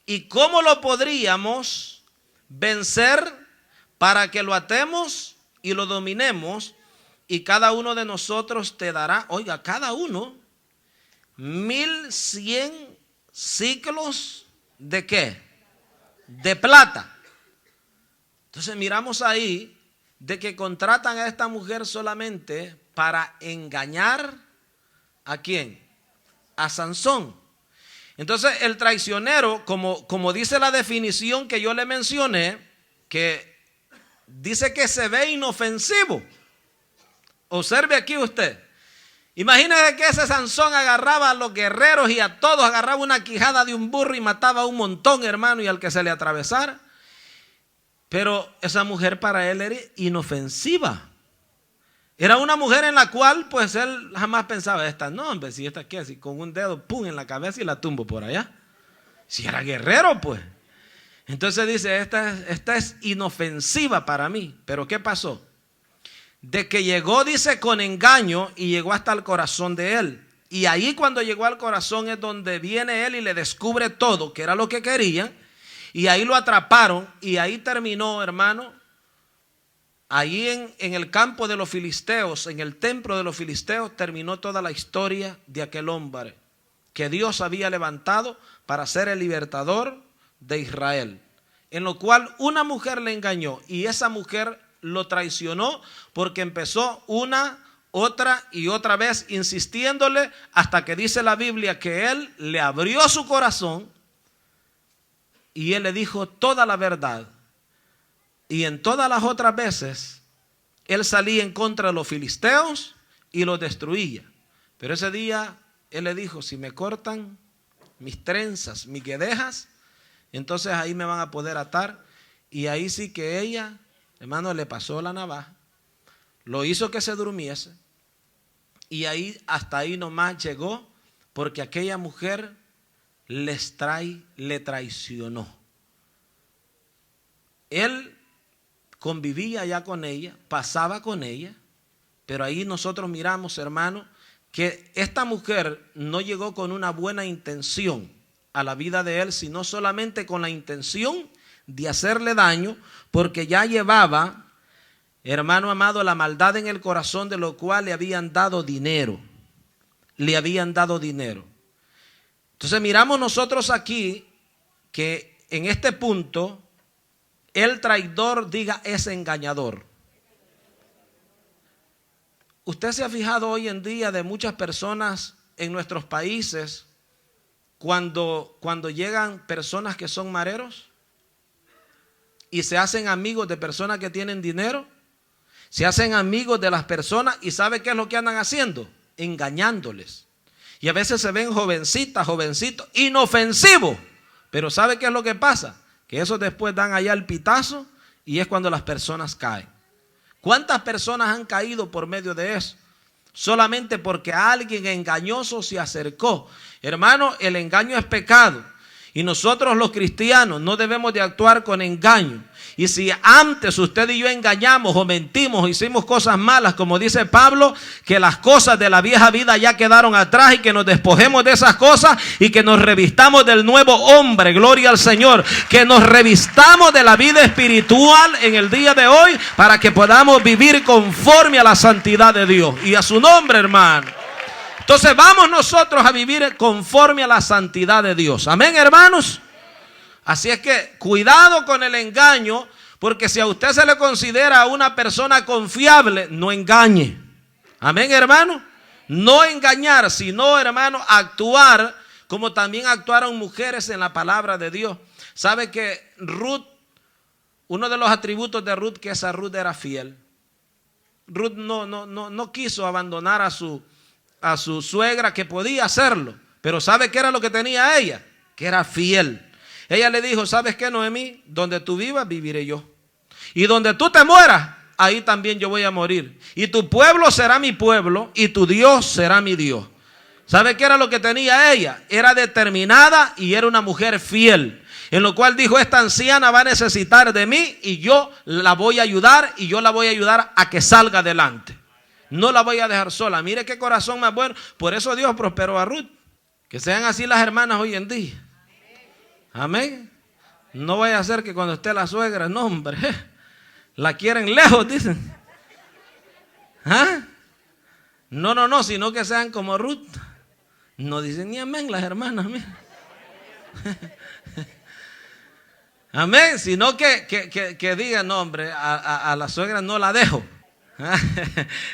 y cómo lo podríamos vencer para que lo atemos y lo dominemos, y cada uno de nosotros te dará, oiga, cada uno, 1100 ciclos de ¿qué? De plata. Entonces miramos ahí de que contratan a esta mujer solamente para engañar ¿a quién? A Sansón. Entonces el traicionero, como dice la definición que yo le mencioné, que dice que se ve inofensivo. Observe aquí usted. Imagínese que ese Sansón agarraba a los guerreros y a todos, agarraba una quijada de un burro y mataba a un montón, hermano, y al que se le atravesara. Pero esa mujer para él era inofensiva. Era una mujer en la cual pues él jamás pensaba, esta no, hombre, si esta qué, si con un dedo pum en la cabeza y la tumbo por allá. Si era guerrero pues. Entonces dice, esta es inofensiva para mí. Pero ¿qué pasó? De que llegó, dice, con engaño y llegó hasta el corazón de él. Y ahí cuando llegó al corazón es donde viene él y le descubre todo, que era lo que querían. Y ahí lo atraparon y ahí terminó, hermano. Ahí en el campo de los filisteos, en el templo de los filisteos, terminó toda la historia de aquel hombre que Dios había levantado para ser el libertador de Israel. En lo cual una mujer le engañó y esa mujer lo traicionó porque empezó una, otra y otra vez insistiéndole hasta que dice la Biblia que él le abrió su corazón y él le dijo toda la verdad. Y en todas las otras veces, él salía en contra de los filisteos y los destruía. Pero ese día, él le dijo, si me cortan mis trenzas, mis guedejas, entonces ahí me van a poder atar. Y ahí sí que ella, hermano, le pasó la navaja, lo hizo que se durmiese. Y ahí, hasta ahí nomás llegó, porque aquella mujer le traicionó. Él convivía ya con ella, pasaba con ella, pero ahí nosotros miramos, hermano, que esta mujer no llegó con una buena intención a la vida de él, sino solamente con la intención de hacerle daño, porque ya llevaba, hermano amado, la maldad en el corazón, de lo cual le habían dado dinero. Le habían dado dinero. Entonces miramos nosotros aquí que en este punto el traidor, diga, es engañador. Usted se ha fijado hoy en día de muchas personas en nuestros países cuando llegan personas que son mareros y se hacen amigos de personas que tienen dinero, se hacen amigos de las personas y ¿sabe qué es lo que andan haciendo? Engañándoles. Y a veces se ven jovencitas, jovencitos, inofensivos, pero ¿sabe qué es lo que pasa? Que esos después dan allá el pitazo y es cuando las personas caen. ¿Cuántas personas han caído por medio de eso? Solamente porque alguien engañoso se acercó. Hermano, el engaño es pecado. Y nosotros los cristianos no debemos de actuar con engaño. Y si antes usted y yo engañamos o mentimos o hicimos cosas malas, como dice Pablo, que las cosas de la vieja vida ya quedaron atrás y que nos despojemos de esas cosas y que nos revistamos del nuevo hombre, gloria al Señor, que nos revistamos de la vida espiritual en el día de hoy para que podamos vivir conforme a la santidad de Dios y a su nombre, hermano. Entonces vamos nosotros a vivir conforme a la santidad de Dios. Amén, hermanos. Así es que cuidado con el engaño, porque si a usted se le considera una persona confiable, no engañe. Amén, hermano. No engañar, sino, hermano, actuar como también actuaron mujeres en la palabra de Dios. ¿Sabe que Ruth, uno de los atributos de Ruth, que esa Ruth era fiel? Ruth no quiso abandonar a su suegra, que podía hacerlo, pero ¿sabe qué era lo que tenía ella? Que era fiel. Ella le dijo, ¿sabes qué, Noemí? Donde tú vivas, viviré yo. Y donde tú te mueras, ahí también yo voy a morir. Y tu pueblo será mi pueblo y tu Dios será mi Dios. ¿Sabe qué era lo que tenía ella? Era determinada y era una mujer fiel. En lo cual dijo, esta anciana va a necesitar de mí y yo la voy a ayudar y yo la voy a ayudar a que salga adelante. No la voy a dejar sola. Mire qué corazón más bueno. Por eso Dios prosperó a Ruth. Que sean así las hermanas hoy en día. Amén. No vaya a ser que cuando esté la suegra, no hombre, La quieren lejos, dicen. ¿Ah? No, sino que sean como Ruth. No dicen ni amén las hermanas, mira. Amén, sino que digan, no, hombre, a la suegra no la dejo.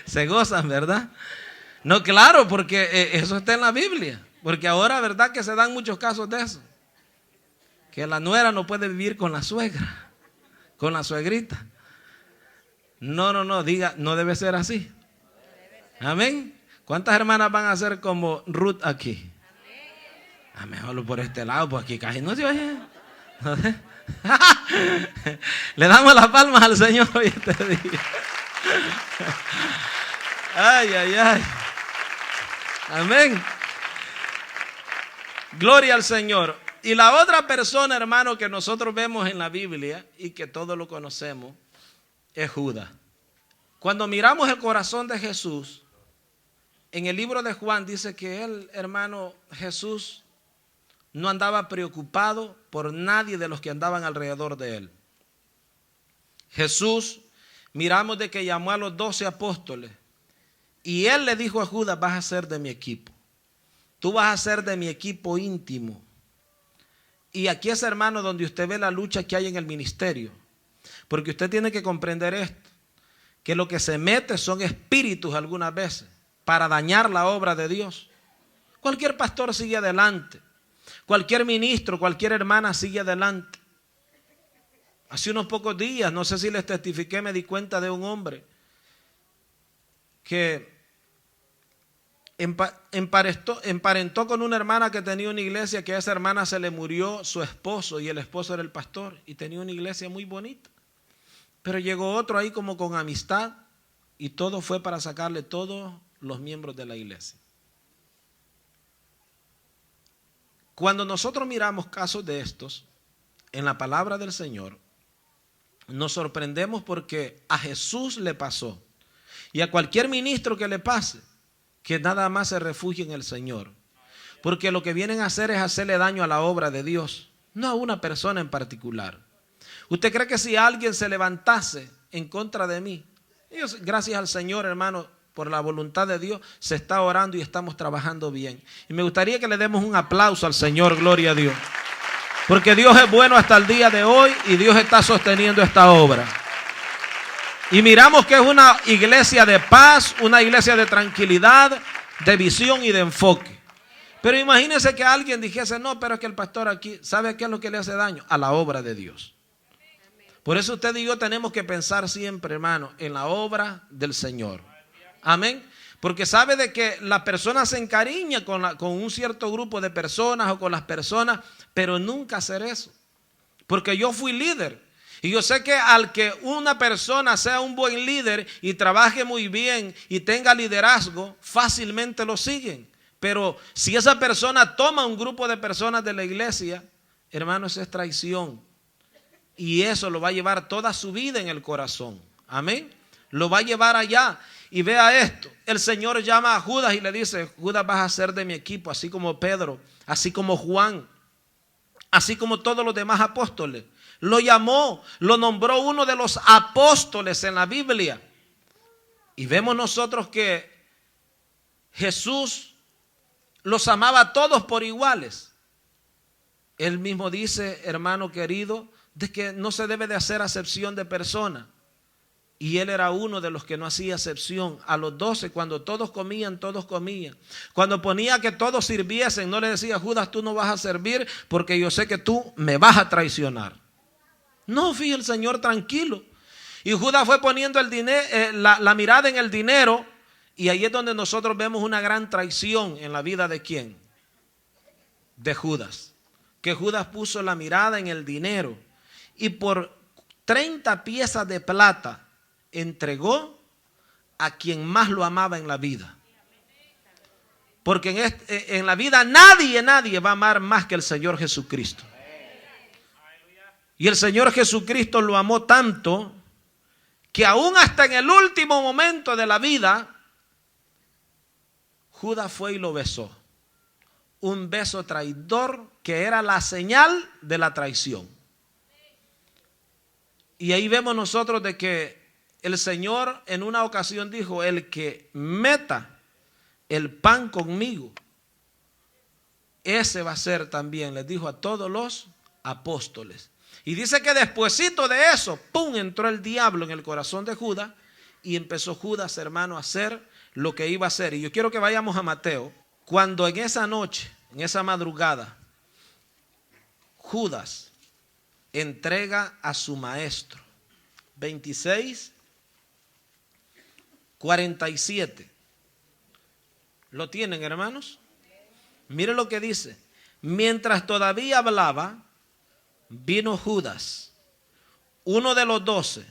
Se gozan, ¿verdad? No, claro, porque eso está en la Biblia. Porque ahora, ¿verdad? Que se dan muchos casos de eso. Que la nuera no puede vivir con la suegra, con la suegrita. No, diga, no debe ser así. Amén. ¿Cuántas hermanas van a ser como Ruth aquí? Amén. Solo por este lado, pues aquí casi no se oye. Le damos las palmas al Señor hoy este día. Ay. Amén. Gloria al Señor. Y la otra persona, hermano, que nosotros vemos en la Biblia y que todos lo conocemos, es Judas. Cuando miramos el corazón de Jesús, en el libro de Juan dice que él, hermano, Jesús no andaba preocupado por nadie de los que andaban alrededor de él. Jesús, miramos de que llamó a los 12 apóstoles y él le dijo a Judas, vas a ser de mi equipo. Tú vas a ser de mi equipo íntimo. Y aquí es, hermano, donde usted ve la lucha que hay en el ministerio. Porque usted tiene que comprender esto, que lo que se mete son espíritus algunas veces para dañar la obra de Dios. Cualquier pastor sigue adelante. Cualquier ministro, cualquier hermana sigue adelante. Hace unos pocos días, no sé si les testifiqué, me di cuenta de un hombre que emparentó con una hermana que tenía una iglesia, que a esa hermana se le murió su esposo y el esposo era el pastor y tenía una iglesia muy bonita. Pero llegó otro ahí como con amistad y todo fue para sacarle todos los miembros de la iglesia. Cuando nosotros miramos casos de estos en la palabra del Señor, nos sorprendemos porque a Jesús le pasó y a cualquier ministro que le pase, que nada más se refugie en el Señor. Porque lo que vienen a hacer es hacerle daño a la obra de Dios, no a una persona en particular. ¿Usted cree que si alguien se levantase en contra de mí? Gracias al Señor, hermano, por la voluntad de Dios, se está orando y estamos trabajando bien. Y me gustaría que le demos un aplauso al Señor, gloria a Dios. Porque Dios es bueno hasta el día de hoy y Dios está sosteniendo esta obra. Y miramos que es una iglesia de paz, una iglesia de tranquilidad, de visión y de enfoque. Pero imagínense que alguien dijese, no, pero es que el pastor aquí, ¿sabe qué es lo que le hace daño? A la obra de Dios. Por eso usted y yo tenemos que pensar siempre, hermano, en la obra del Señor. Amén. Porque sabe de que la persona se encariña con un cierto grupo de personas o con las personas, pero nunca hacer eso. Porque yo fui líder. Y yo sé que al que una persona sea un buen líder y trabaje muy bien y tenga liderazgo, fácilmente lo siguen. Pero si esa persona toma un grupo de personas de la iglesia, hermano, eso es traición. Y eso lo va a llevar toda su vida en el corazón. Amén. Lo va a llevar allá. Y vea esto, el Señor llama a Judas y le dice, Judas, vas a ser de mi equipo, así como Pedro, así como Juan, así como todos los demás apóstoles. Lo llamó, lo nombró uno de los apóstoles en la Biblia. Y vemos nosotros que Jesús los amaba a todos por iguales. Él mismo dice, hermano querido, de que no se debe de hacer acepción de personas. Y él era uno de los que no hacía acepción. A los 12, cuando todos comían, todos comían. Cuando ponía que todos sirviesen, no le decía, Judas, tú no vas a servir porque yo sé que tú me vas a traicionar. No, fíjate, el Señor tranquilo. Y Judas fue poniendo la mirada en el dinero. Y ahí es donde nosotros vemos una gran traición en la vida de ¿quién? De Judas. Que Judas puso la mirada en el dinero. Y por 30 piezas de plata entregó a quien más lo amaba en la vida. Porque en la vida nadie va a amar más que el Señor Jesucristo. Y el Señor Jesucristo lo amó tanto que aún hasta en el último momento de la vida, Judas fue y lo besó. Un beso traidor que era la señal de la traición. Y ahí vemos nosotros de que el Señor en una ocasión dijo, el que meta el pan conmigo, ese va a ser también, les dijo a todos los apóstoles. Y dice que despuesito de eso, ¡pum!, entró el diablo en el corazón de Judas y empezó Judas, hermano, a hacer lo que iba a hacer. Y yo quiero que vayamos a Mateo, cuando en esa noche, en esa madrugada, Judas entrega a su maestro. 26:47. ¿Lo tienen, hermanos? Mire lo que dice. Mientras todavía hablaba, vino Judas, uno de los 12,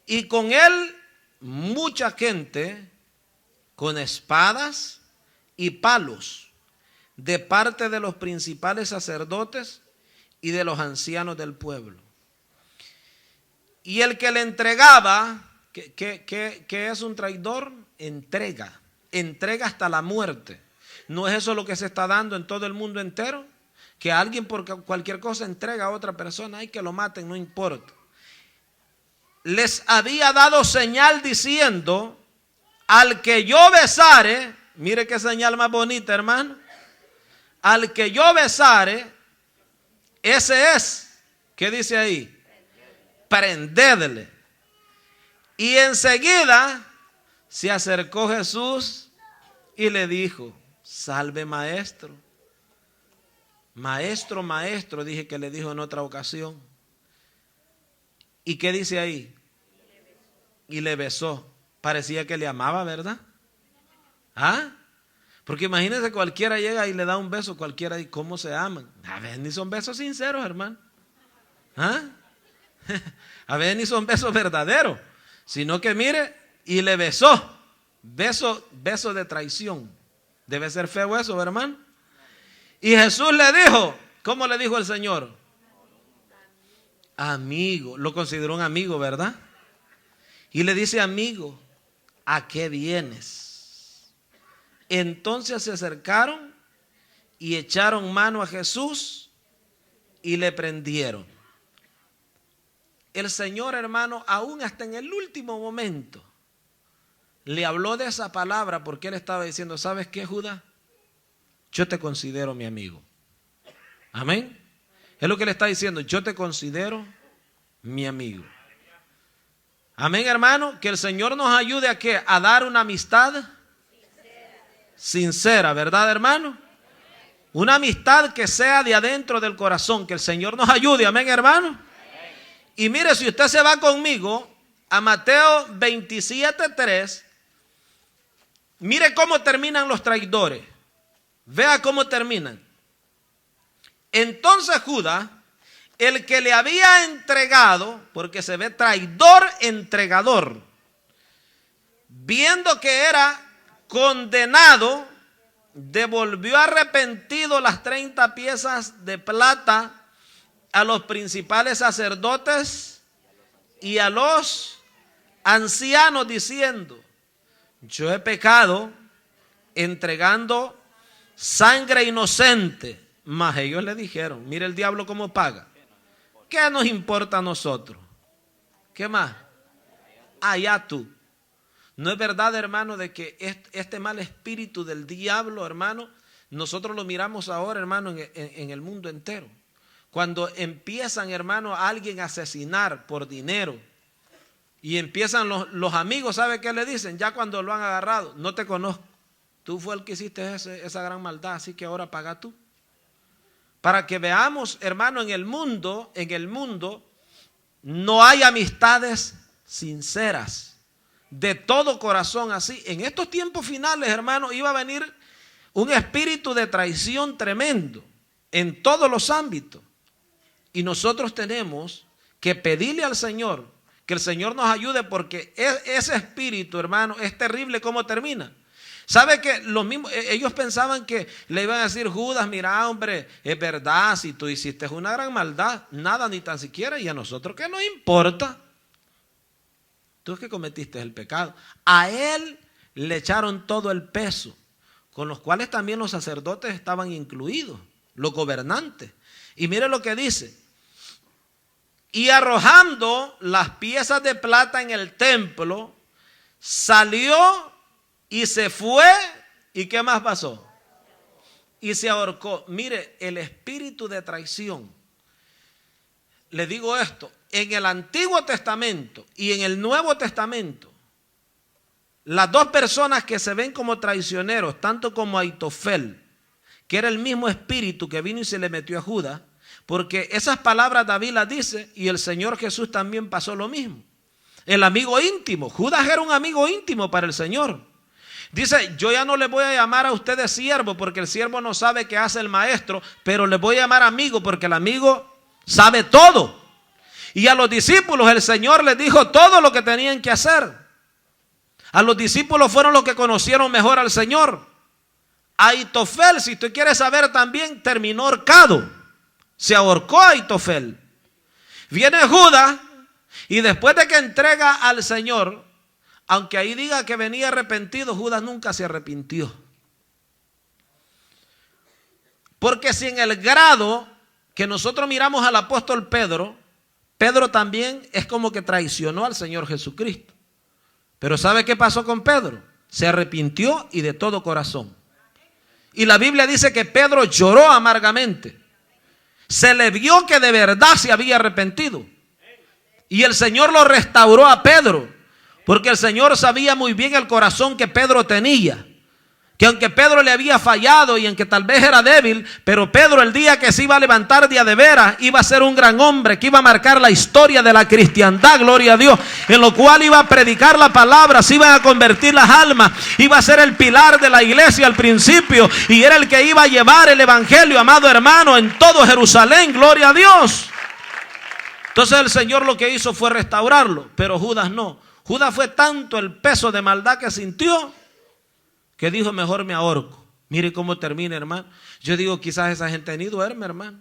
y con él mucha gente con espadas y palos, de parte de los principales sacerdotes y de los ancianos del pueblo. Y el que le entregaba, ¿qué es un traidor? Entrega hasta la muerte. ¿No es eso lo que se está dando en todo el mundo entero? Que alguien por cualquier cosa entrega a otra persona, hay que lo maten, no importa. Les había dado señal diciendo, al que yo besare, mire qué señal más bonita, hermano. Al que yo besare, ese es, ¿qué dice ahí? Prendedle. Y enseguida se acercó Jesús y le dijo, salve maestro. Maestro, maestro, dije que le dijo en otra ocasión. ¿Y qué dice ahí? Y le besó. Parecía que le amaba, ¿verdad? ¿Ah? Porque imagínense, cualquiera llega y le da un beso, cualquiera, y cómo se aman. A ver, ni son besos sinceros, hermano. ¿Ah? A ver, ni son besos verdaderos, sino que mire, y le besó. Beso de traición. Debe ser feo eso, hermano. Y Jesús le dijo, ¿cómo le dijo el Señor? Amigo, lo consideró un amigo, ¿verdad? Y le dice, amigo, ¿a qué vienes? Entonces se acercaron y echaron mano a Jesús y le prendieron. El Señor, hermano, aún hasta en el último momento, le habló de esa palabra porque él estaba diciendo, ¿sabes qué, Judas? Yo te considero mi amigo. Amén. Es lo que le está diciendo, yo te considero mi amigo. Amén, hermano. Que el Señor nos ayude a ¿qué? A dar una amistad sincera, ¿verdad, hermano? Una amistad que sea de adentro del corazón. Que el Señor nos ayude, amén, hermano. Y mire, si usted se va conmigo a Mateo 27:3, mire cómo terminan los traidores. Vea cómo terminan. Entonces Judas, el que le había entregado, porque se ve traidor, entregador, viendo que era condenado, devolvió arrepentido las 30 piezas de plata a los principales sacerdotes y a los ancianos, diciendo, yo he pecado entregando sangre inocente. Mas ellos le dijeron, mire el diablo cómo paga. ¿Qué nos importa a nosotros? ¿Qué más? Allá tú. No es verdad, hermano, de que este mal espíritu del diablo, hermano, nosotros lo miramos ahora, hermano, en el mundo entero. Cuando empiezan, hermano, a alguien a asesinar por dinero y empiezan los amigos, ¿sabe qué le dicen? Ya cuando lo han agarrado, no te conozco. Tú fue el que hiciste esa gran maldad, así que ahora paga tú. Para que veamos, hermano, en el mundo no hay amistades sinceras, de todo corazón así. En estos tiempos finales, hermano, iba a venir un espíritu de traición tremendo en todos los ámbitos. Y nosotros tenemos que pedirle al Señor, que el Señor nos ayude, porque ese espíritu, hermano, es terrible. ¿Cómo termina? ¿Sabe que los mismos, ellos pensaban que le iban a decir, Judas, mira, hombre, es verdad, si tú hiciste una gran maldad, nada ni tan siquiera, y a nosotros qué nos importa? Tú es que cometiste el pecado. A él le echaron todo el peso, con los cuales también los sacerdotes estaban incluidos, los gobernantes. Y mire lo que dice, Y arrojando las piezas de plata en el templo, salió y se fue. ¿Y qué más pasó? Y se ahorcó. Mire, el espíritu de traición. Le digo esto, en el Antiguo Testamento y en el Nuevo Testamento, las dos personas que se ven como traicioneros, tanto como Aitofel, que era el mismo espíritu que vino y se le metió a Judas, porque esas palabras David las dice y el Señor Jesús también pasó lo mismo. El amigo íntimo, Judas era un amigo íntimo para el Señor. Dice, yo ya no le voy a llamar a ustedes siervo porque el siervo no sabe qué hace el maestro, pero le voy a llamar amigo porque el amigo sabe todo. Y a los discípulos el Señor les dijo todo lo que tenían que hacer. A los discípulos fueron los que conocieron mejor al Señor. Aitofel, si tú quieres saber también, terminó ahorcado. Se ahorcó Aitofel. Viene Judas y después de que entrega al Señor, aunque ahí diga que venía arrepentido, Judas nunca se arrepintió. Porque si en el grado que nosotros miramos al apóstol Pedro, Pedro también es como que traicionó al Señor Jesucristo. Pero ¿sabe qué pasó con Pedro? Se arrepintió y de todo corazón. Y la Biblia dice que Pedro lloró amargamente. Se le vio que de verdad se había arrepentido. Y el Señor lo restauró a Pedro. Porque el Señor sabía muy bien el corazón que Pedro tenía. Que aunque Pedro le había fallado y en que tal vez era débil, pero Pedro el día que se iba a levantar de veras iba a ser un gran hombre que iba a marcar la historia de la cristiandad, gloria a Dios, en lo cual iba a predicar la palabra, se iban a convertir las almas, iba a ser el pilar de la iglesia al principio y era el que iba a llevar el evangelio, amado hermano, en todo Jerusalén, gloria a Dios. Entonces el Señor lo que hizo fue restaurarlo, pero Judas no. Judas fue tanto el peso de maldad que sintió que dijo, mejor me ahorco. Mire cómo termina, hermano. Yo digo, quizás esa gente ni duerme, hermano.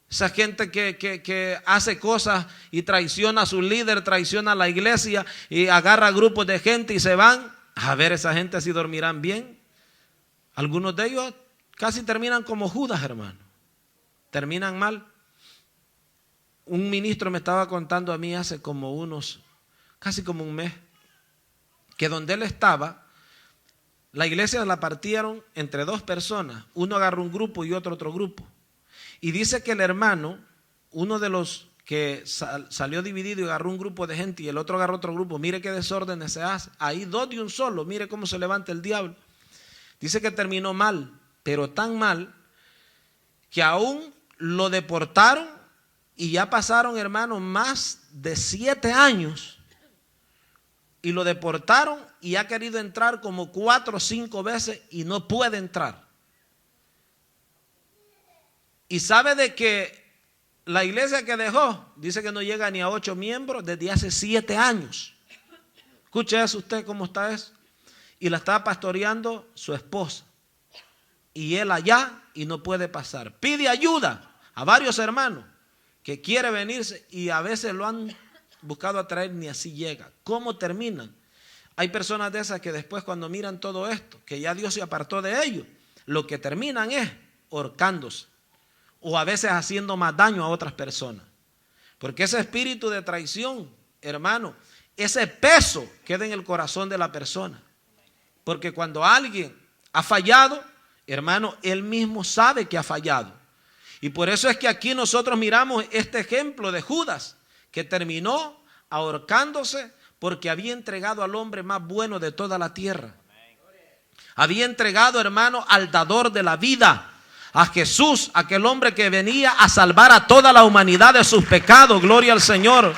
Esa gente que hace cosas y traiciona a su líder, traiciona a la iglesia y agarra grupos de gente y se van. A ver, esa gente si dormirán bien. Algunos de ellos casi terminan como Judas, hermano. Terminan mal. Un ministro me estaba contando a mí hace casi como un mes, que donde él estaba, la iglesia la partieron entre dos personas. Uno agarró un grupo y otro grupo. Y dice que el hermano, uno de los que salió dividido y agarró un grupo de gente y el otro agarró otro grupo, mire qué desórdenes se hace. Ahí dos de un solo, mire cómo se levanta el diablo. Dice que terminó mal, pero tan mal que aún lo deportaron y ya pasaron, hermano, más de 7 años. Y lo deportaron y ha querido entrar como 4 o 5 veces y no puede entrar. Y sabe de que la iglesia que dejó, dice que no llega ni a 8 miembros desde hace 7 años. Escuche eso usted, cómo está eso. Y la está pastoreando su esposa. Y él allá y no puede pasar. Pide ayuda a varios hermanos que quiere venirse y a veces lo han buscado atraer, ni así llega. ¿Cómo terminan? Hay personas de esas que después cuando miran todo esto, que ya Dios se apartó de ellos, lo que terminan es ahorcándose o a veces haciendo más daño a otras personas. Porque ese espíritu de traición, hermano, ese peso queda en el corazón de la persona. Porque cuando alguien ha fallado, hermano, él mismo sabe que ha fallado. Y por eso es que aquí nosotros miramos este ejemplo de Judas, que terminó ahorcándose porque había entregado al hombre más bueno de toda la tierra. Había entregado, hermano, al dador de la vida, a Jesús, aquel hombre que venía a salvar a toda la humanidad de sus pecados. Gloria al Señor.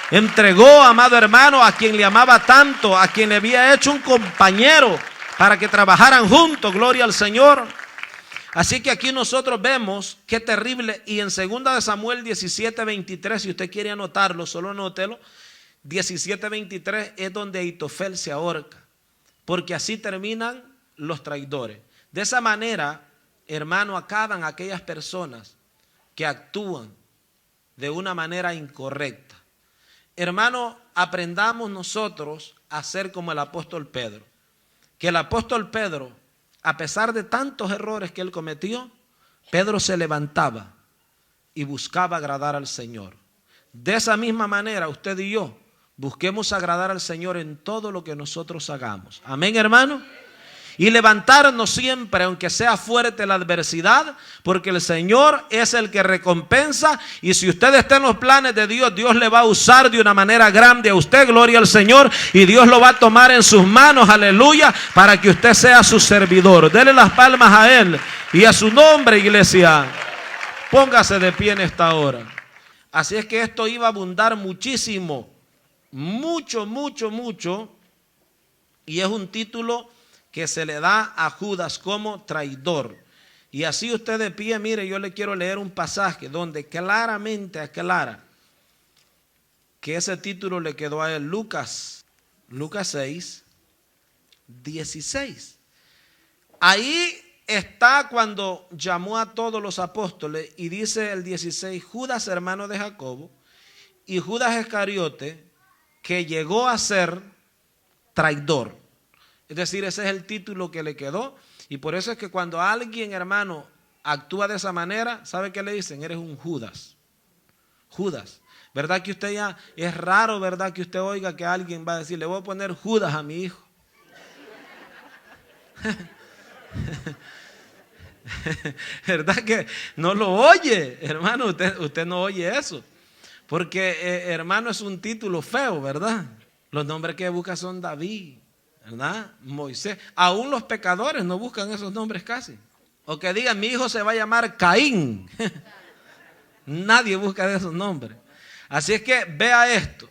Entregó, amado hermano, a quien le amaba tanto, a quien le había hecho un compañero para que trabajaran juntos. Gloria al Señor. Así que aquí nosotros vemos qué terrible. Y en 2 Samuel 17:23, si usted quiere anotarlo, solo anótelo. 17:23 es donde Aitofel se ahorca. Porque así terminan los traidores. De esa manera, hermano, acaban aquellas personas que actúan de una manera incorrecta. Hermano, aprendamos nosotros a ser como el apóstol Pedro. Que el apóstol Pedro, a pesar de tantos errores que él cometió, Pedro se levantaba y buscaba agradar al Señor. De esa misma manera, usted y yo busquemos agradar al Señor en todo lo que nosotros hagamos. Amén, hermano. Y levantarnos siempre, aunque sea fuerte la adversidad, porque el Señor es el que recompensa. Y si usted está en los planes de Dios, Dios le va a usar de una manera grande a usted, gloria al Señor. Y Dios lo va a tomar en sus manos, aleluya, para que usted sea su servidor. Dele las palmas a Él y a su nombre, iglesia. Póngase de pie en esta hora. Así es que esto iba a abundar muchísimo, mucho. Y es un título que se le da a Judas como traidor. Y así usted de pie, mire, yo le quiero leer un pasaje donde claramente aclara que ese título le quedó a él. Lucas 6, 16. Ahí está cuando llamó a todos los apóstoles y dice el 16, Judas, hermano de Jacobo, y Judas Iscariote, que llegó a ser traidor. Es decir, ese es el título que le quedó. Y por eso es que cuando alguien, hermano, actúa de esa manera, ¿sabe qué le dicen? Eres un Judas. Judas. ¿Verdad que usted ya, es raro, verdad, que usted oiga que alguien va a decir, le voy a poner Judas a mi hijo? ¿Verdad que no lo oye, hermano? Usted no oye eso. Porque, hermano, es un título feo, ¿verdad? Los nombres que busca son David, ¿verdad? Moisés. Aún los pecadores no buscan esos nombres casi. O que digan, mi hijo se va a llamar Caín. Nadie busca de esos nombres. Así es que vea esto.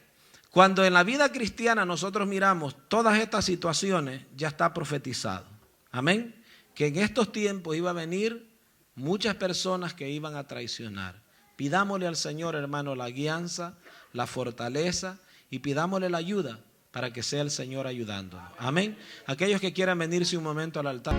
Cuando en la vida cristiana nosotros miramos todas estas situaciones, ya está profetizado. Amén. Que en estos tiempos iba a venir muchas personas que iban a traicionar. Pidámosle al Señor, hermano, la guianza, la fortaleza y pidámosle la ayuda para que sea el Señor ayudándonos. Amén. Aquellos que quieran venirse un momento al altar.